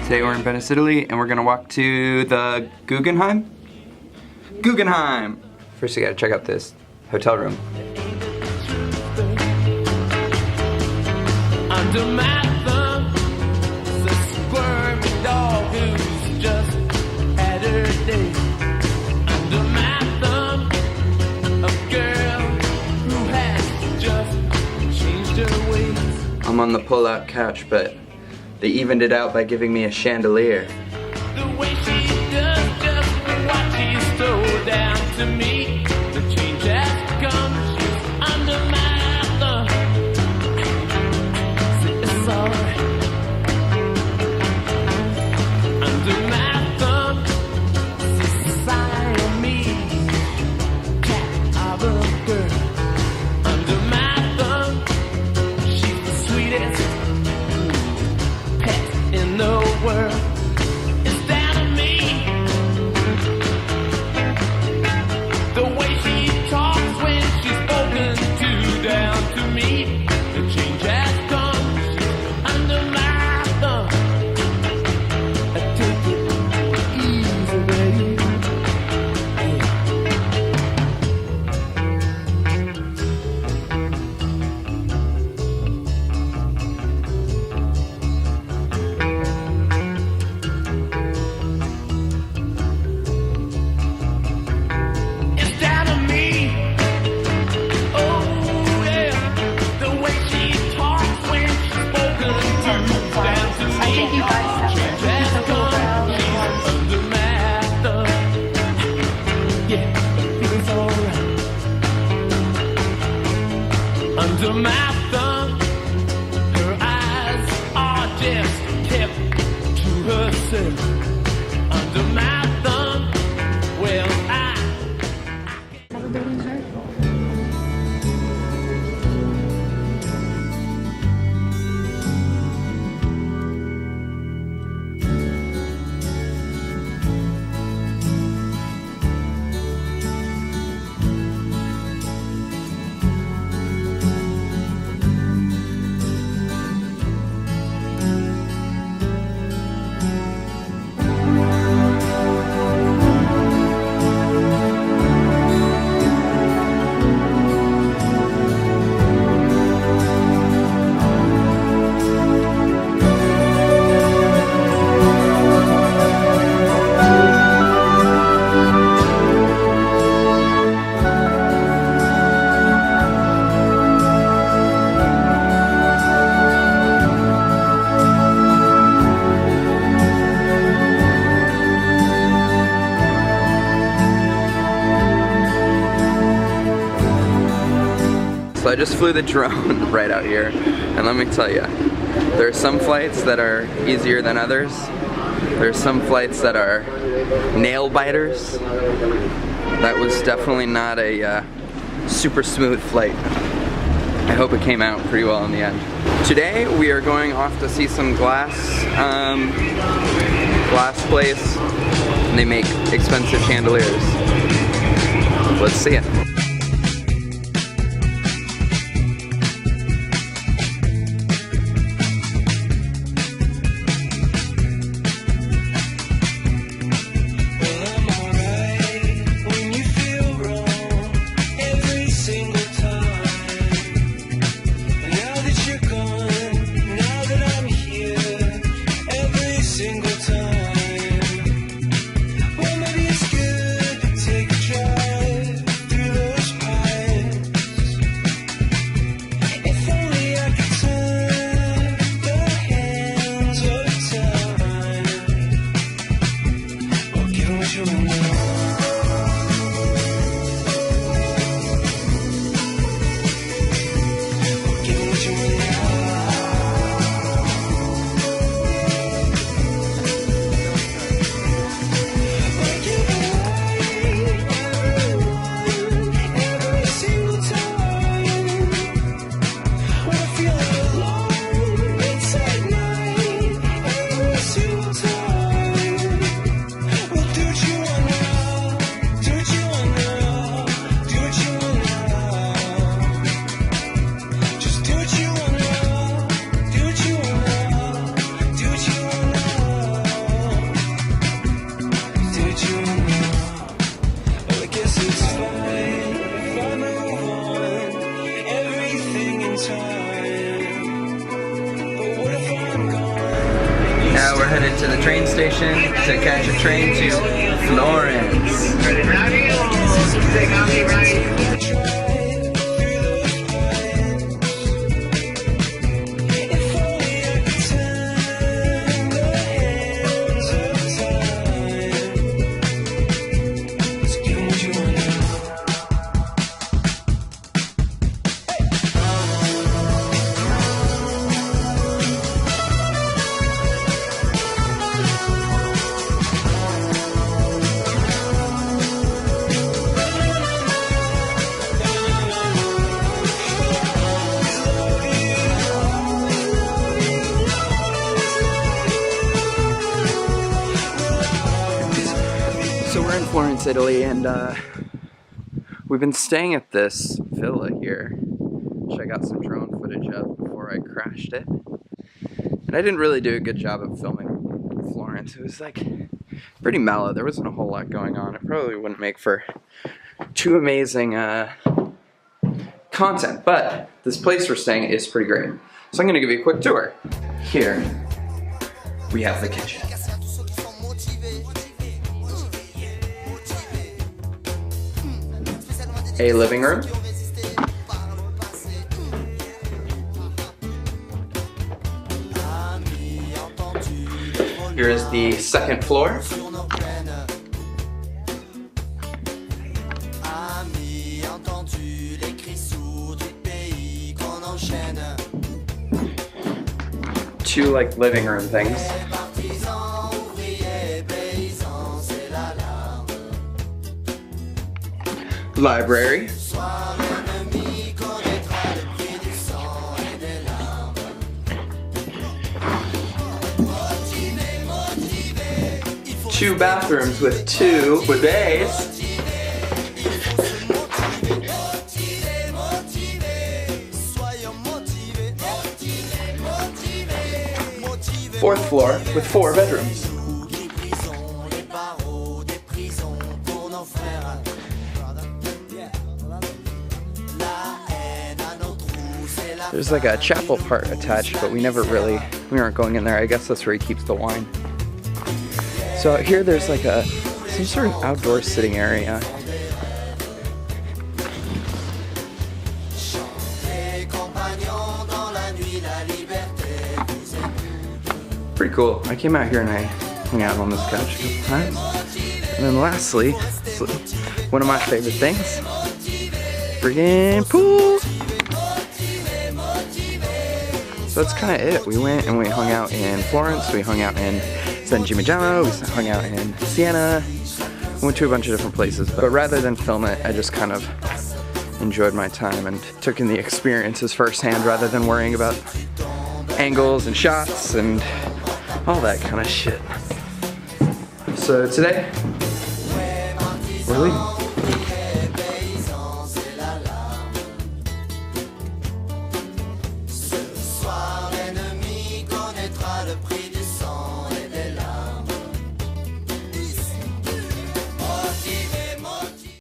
Today we're in Venice, Italy, and we're gonna walk to the Guggenheim? Guggenheim! First we gotta check out this hotel room. Under my thumb, the squirmy dog who's just had her day. Under my thumb, a girl who has just changed her ways. I'm on the pull-out couch, but they evened it out by giving me a chandelier. The way she does just what she stole down to me. The change has come, she's under my thumb. It's alright. Under my thumb, Siamese cat of a girl. Under my thumb, she's the sweetest pet in the world. It's down to me. The way she talks when she's spoken to down to me. The change has come. She's under my thumb. I take it easy, baby. It's down to me. Oh yeah, the way she talks when she's spoken to down to me. I think you guys have Change has come. She's under my thumb. Yeah, it feels alright. Under my thumb, her eyes are just kept to herself. Under my thumb, well I. So I just flew the drone right out here, and let me tell you, there are some flights that are easier than others. There are some flights that are nail biters. That was definitely not a super smooth flight. I hope it came out pretty well in the end. Today we are going off to see some glass place, and they make expensive chandeliers. Let's see it. Well, maybe it's good to take a drive through the to the train station to catch a train to Florence. So we're in Florence, Italy, and we've been staying at this villa here, which I got some drone footage of before I crashed it. And I didn't really do a good job of filming Florence. It was like pretty mellow. There wasn't a whole lot going on. It probably wouldn't make for too amazing content, but this place we're staying is pretty great. So I'm gonna give you a quick tour. Here, we have the kitchen. A living room. Here is the second floor. Two like living room things. Library. Two bathrooms with two bidets. Fourth floor with 4 bedrooms. There's like a chapel part attached, but we weren't going in there. I guess that's where he keeps the wine. So out here there's like some sort of outdoor sitting area. Pretty cool. I came out here and I hung out on this couch a couple times. And then lastly, one of my favorite things, friggin' pool. So that's kind of it. We went and we hung out in Florence, we hung out in San Gimignano, we hung out in Siena, we went to a bunch of different places. But rather than film it, I just kind of enjoyed my time and took in the experiences firsthand rather than worrying about angles and shots and all that kind of shit. So today, we're leaving.